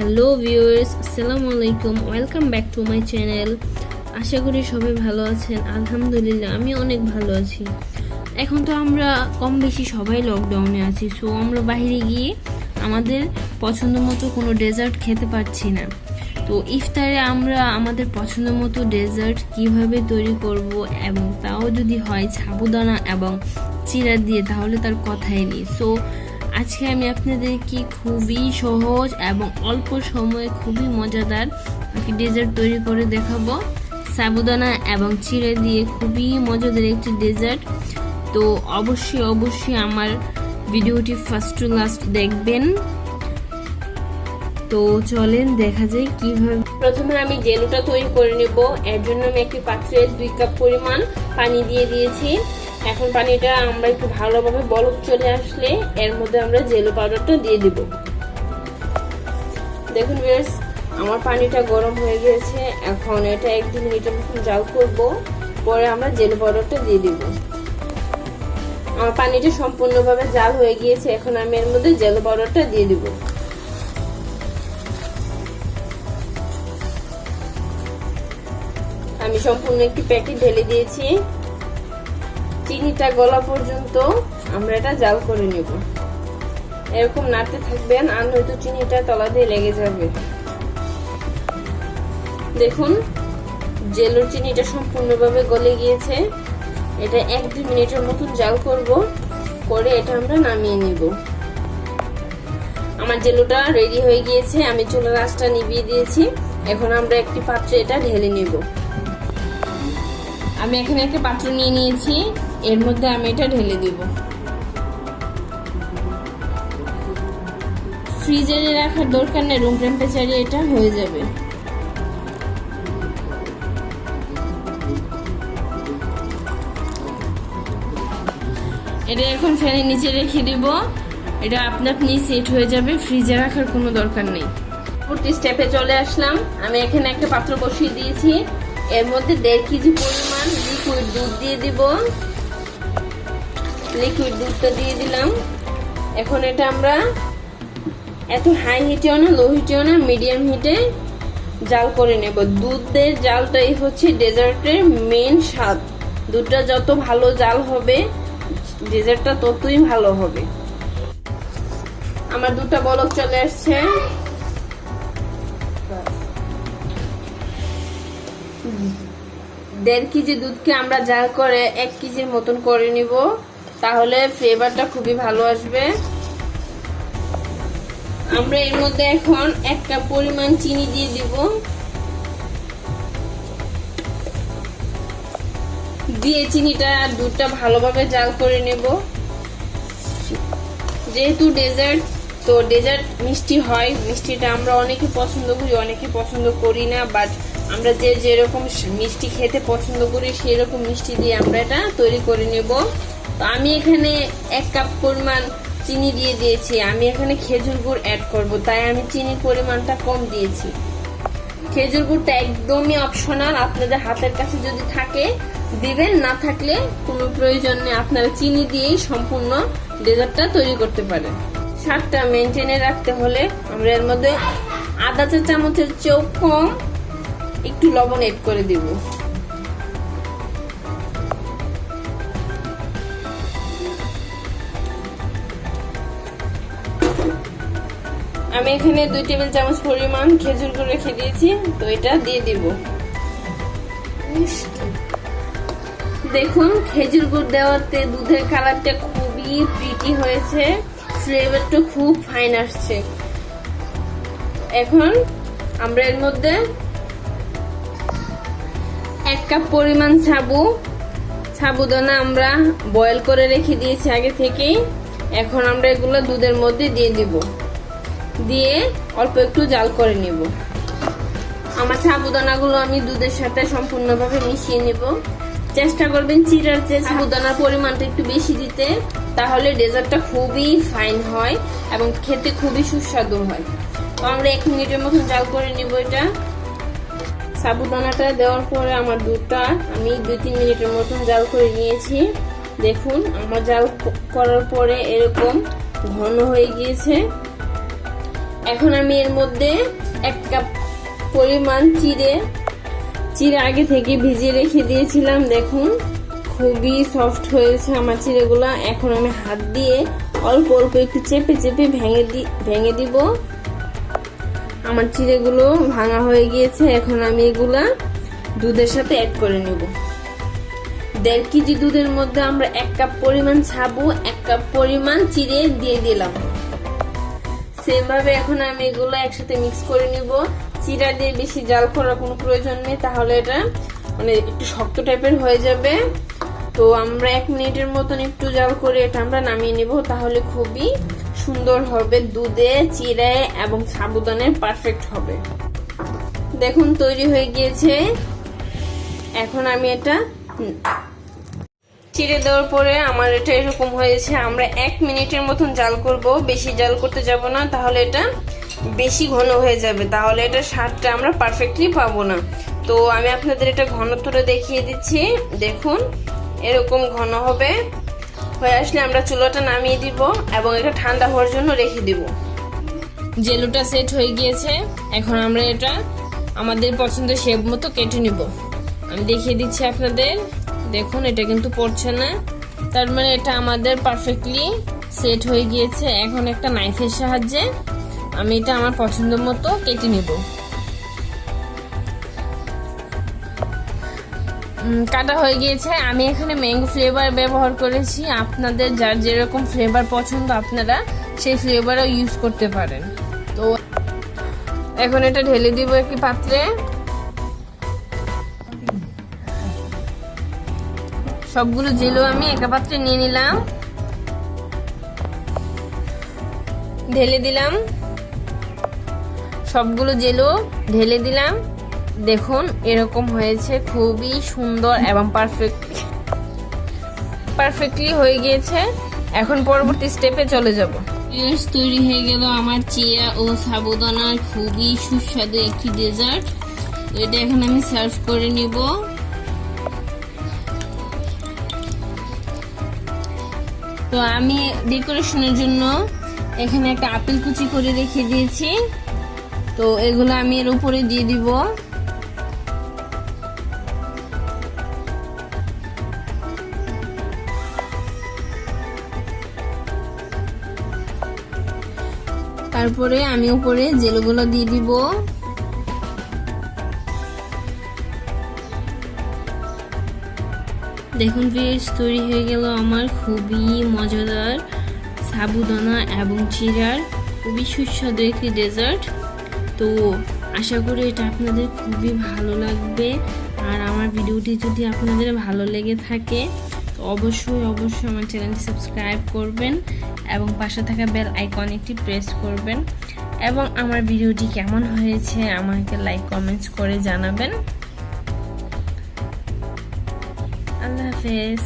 Hello viewers, আসসালামু আলাইকুম। Welcome back to my channel. আশা করি সবাই ভালো আছেন। আলহামদুলিল্লাহ আমি অনেক ভালো আছি। এখন তো আমরা কম বেশি সবাই লকডাউনে আছি, সো আমরা বাইরে গিয়ে আমাদের পছন্দ মতো কোনো ডেজার্ট খেতে পারছি না। তো ইফতারে আমরা আমাদের পছন্দ মতো ডেজার্ট কিভাবে তৈরি করব, এবং তাও যদি হয় সাবুদানা এবং চিড়া দিয়ে, তাহলে তার কথাই নেই। সো আজকে আমি আপনাদেরকে খুবই সহজ এবং অল্প সময়ে খুবই মজাদার একটি ডেজার্ট তৈরি করে দেখাবো। সাবুদানা এবং চিড়া দিয়ে খুবই মজাদার একটি ডেজার্ট। তো অবশ্যই আমার ভিডিওটি ফার্স্ট টু লাস্ট দেখবেন। তো চলেন দেখা যায় কিভাবে। প্রথমে আমি জেলোটা তৈরি করে নেব। এর জন্য আমি একটি পাত্রে 2 কাপ পরিমাণ পানি দিয়ে দিয়েছি। এখন পানিটা আমরা একটু ভালোভাবে বলক চলে আসলে এর মধ্যে আমরা জেলো পাউডারটা দিয়ে দিব। দেখুন ভিউয়ার্স, আমার পানিটা গরম হয়ে গেছে। এখন এটা 1-2 মিনিটের মতো জাল করব, পরে আমরা জেলো পাউডারটা দিয়ে দিব। আমার পানিটা সম্পূর্ণভাবে জাল হয়ে গিয়েছে। এখন আমি এর মধ্যে জেলো পাউডারটা দিয়ে দিব। আমি সম্পূর্ণ একটি প্যাকেট ঢেলে দিয়েছি। চিনিটা গলা পর্যন্ত আমরা এটা জাল করে নেব। এরকম নাড়তে থাকবেন, আর নয়তো চিনিটা তলা দিয়ে লেগে যাবে। দেখুন জেলোর চিনিটা সম্পূর্ণভাবে গলে গিয়েছে। এটা 1-2 মিনিটের মতন জাল করব, করে এটা আমরা নামিয়ে নিব। আমার জেলোটা রেডি হয়ে গিয়েছে। আমি চুলার আঁচটা নিভিয়ে দিয়েছি। এখন আমরা একটি পাত্রে এটা ঢেলে নেব। আমি এখানে একটা পাত্র নিয়ে নিয়েছি, এর মধ্যে আমি এটা ঢেলে দিব। ফ্রিজারে রাখার দরকার নেই, রুম টেম্পারেচারে এটা হয়ে যাবে। এটা এখন ফ্যানের নিচে রেখে দিব। এটা আপনা আপনি সেট হয়ে যাবে, ফ্রিজে রাখার কোনো দরকার নেই। পরবর্তী স্টেপে চলে আসলাম। আমি এখানে একটা পাত্র বসিয়ে দিয়েছি। এর মধ্যে 1.5 কেজি পরিমাণ লিকুইড দুধ দিয়ে দিব। লিকুইড দুধটা দিয়ে দিলাম। এখন এটা আমরা এত হাই হিটেও না, লো হিটেও না, মিডিয়াম হিটে জাল করে নেব। দুধের জালটাই হচ্ছে ডেজার্টের মেন স্বাদ। দুধটা যত ভালো জাল হবে, ডেজার্টটা ততই ভালো হবে। আমার দুধটা বলক চলে আসছে। 1.5 কেজি দুধকে আমরা জাল করে 1 কেজির মতন করে নিব, তাহলে ফ্লেভারটা খুবই ভালো আসবে। আমরা এর মধ্যে এখন 1 কাপ পরিমাণ চিনি দিয়ে দিব। দিয়ে চিনিটা আর দুধটা ভালোভাবে জাল করে নেব। যেহেতু ডেজার্ট, তো ডেজার্ট মিষ্টি হয়। মিষ্টিটা আমরা অনেকে পছন্দ করি, অনেকে পছন্দ করি না। বাট আমরা যেরকম মিষ্টি খেতে পছন্দ করি, সেই রকম মিষ্টি দিয়ে আমরা এটা তৈরি করে নেব। তো আমি এখানে 1 কাপ পরিমাণ চিনি দিয়ে দিয়েছি। আমি এখানে খেজুর গুড় অ্যাড করব, তাই আমি চিনির পরিমাণটা কম দিয়েছি। খেজুর গুড়টা একদমই অপশনাল, আপনাদের হাতের কাছে যদি থাকে দিবেন, না থাকলে কোনো প্রয়োজন নেই। আপনারা চিনি দিয়েই সম্পূর্ণ ডেজার্টটা তৈরি করতে পারেন। স্বাদটা মেনটেনে রাখতে হলে আমরা এর মধ্যে আধা চা চামচের চেয়েও কম একটু লবণ এড করে দিব। আমি এখানে 2 টেবিল চামচ পরিমাণ খেজুর গুড় রেখে দিয়েছি, তো এটা দিয়ে দিব। দেখুন খেজুর গুড় দেওয়াতে দুধের কালারটা খুবই প্রিটি হয়েছে, ফ্লেভারটা খুব ফাইন আসছে। এখন আমরা এর মধ্যে 1 কাপ পরিমাণ সাবুদানা আমরা বয়েল করে রেখে দিয়েছি আগে থেকেই। এখন আমরা এগুলো দুধের মধ্যে দিয়ে দিব, দিয়ে অল্প একটু জাল করে নেব। আমার সাবুদানাগুলো আমি দুধের সাথে সম্পূর্ণভাবে মিশিয়ে নেব। চেষ্টা করবেন চিড়ার চেয়ে সাবুদানার পরিমাণটা একটু বেশি দিতে, তাহলে ডেজার্টটা খুবই ফাইন হয় এবং খেতে খুবই সুস্বাদু হয়। তো আমরা 1 মিনিটের মতো জাল করে নেব। এটা সাবুদানাটা দেওয়ার পরে আমার দুধটা আমি 2-3 মিনিটের মতন জাল করে নিয়েছি। দেখুন আমার জাল করার পরে এরকম ঘন হয়ে গিয়েছে। এখন আমি এর মধ্যে 1 কাপ পরিমাণ চিড়ে আগে থেকে ভিজিয়ে রেখে দিয়েছিলাম। দেখুন খুবই সফট হয়েছে আমার চিড়েগুলো। এখন আমি হাত দিয়ে অল্প অল্প একটু চেপে চেপে ভেঙে দিব। আমার চিড়েগুলো ভাঙা হয়ে গিয়েছে। এখন আমি এগুলা দুধের সাথে অ্যাড করে নেব। 1.5 কেজি দুধের মধ্যে আমরা 1 কাপ পরিমাণ সাবু, 1 কাপ পরিমাণ চিড়ে দিয়ে দিলাম। সেম ভাবে এখন আমি এগুলো একসাথে মিক্স করে নিব। চিড়া দিয়ে বেশি জাল করার কোনো প্রয়োজন নেই, তাহলে এটা মানে একটু শক্ত টাইপের হয়ে যাবে। তো আমরা 1 মিনিটের মতন একটু জাল করে এটা আমরা নামিয়ে নিব, তাহলে খুবই সুন্দর হবে। দুধে চিড়ে এবং সাবুদানের পারফেক্ট হবে। দেখুন তৈরি হয়ে গিয়েছে। এখন আমি এটা চিড়ে দেওয়ার পরে আমার এটা এরকম হয়েছে। আমরা 1 মিনিটের মতন জাল করব, বেশি জাল করতে যাব না, তাহলে এটা বেশি ঘন হয়ে যাবে, তাহলে এটা স্বাদটা আমরা পারফেক্টলি পাবো না। তো আমি আপনাদের এটা ঘনত্বটা দেখিয়ে দিচ্ছি। দেখুন এরকম ঘন হবে। হয়ে আসলে আমরা চুলাটা নামিয়ে দিব এবং এটা ঠান্ডা হওয়ার জন্য রেখে দিব। জেলোটা সেট হয়ে গিয়েছে। এখন আমরা এটা আমাদের পছন্দের শেপ মতো কেটে নিব। আমি দেখিয়ে দিচ্ছি আপনাদের। দেখুন এটা কিন্তু পড়ছে না, তার মানে এটা আমাদের পারফেক্টলি সেট হয়ে গিয়েছে। এখন একটা নাইফের সাহায্যে আমি এটা আমার পছন্দ মতো কেটে নিব। কাটা হয়ে গিয়েছে। আমি এখানে ম্যাঙ্গো ফ্লেভার ব্যবহার করেছি। আপনাদের যার যেরকম ফ্লেভার পছন্দ আপনারা সেই ফ্লেভারও ইউজ করতে পারেন। তো এখন এটা ঢেলে দিব একটি পাত্রে। সবগুলো জেলো আমি একটা পাত্রে নিয়ে নিলাম, ঢেলে দিলাম। সবগুলো জেলো ঢেলে দিলাম। দেখুন এরকম হয়েছে, খুবই সুন্দর এবং পারফেক্টলি হয়ে গিয়েছে। এখন পরবর্তী স্টেপে চলে যাব। তৈরি হয়ে গেল আমার চিয়া ও সাবুদানার খুবই সুস্বাদু একটি ডেজার্ট। এটা এখন আমি সার্ভ করে নিব। তো আমি ডেকোরেশনের জন্য এখানে একটা আপেল কুচি করে রেখে দিয়েছি। তো এগুলো আমি এর উপরে দিয়ে দিব। তারপরে আমি উপরে জেলগুলো দিয়ে দিব। দেখুন ভিউয়ার্স তৈরি হয়ে গেল আমার খুবই মজাদার সাবুদানা এবং চিড়ার খুবই সুস্বাদু একটি ডেজার্ট। তো আশা করি এটা আপনাদের খুবই ভালো লাগবে। আর আমার ভিডিওটি যদি আপনাদের ভালো লেগে থাকে তো অবশ্যই আমার চ্যানেলটি সাবস্ক্রাইব করবেন এবং পাশে থাকা বেল আইকনটি প্রেস করবেন। এবং আমার ভিডিওটি কেমন হয়েছে আমাকে লাইক কমেন্টস করে জানাবেন। আল্লাহ হাফেজ।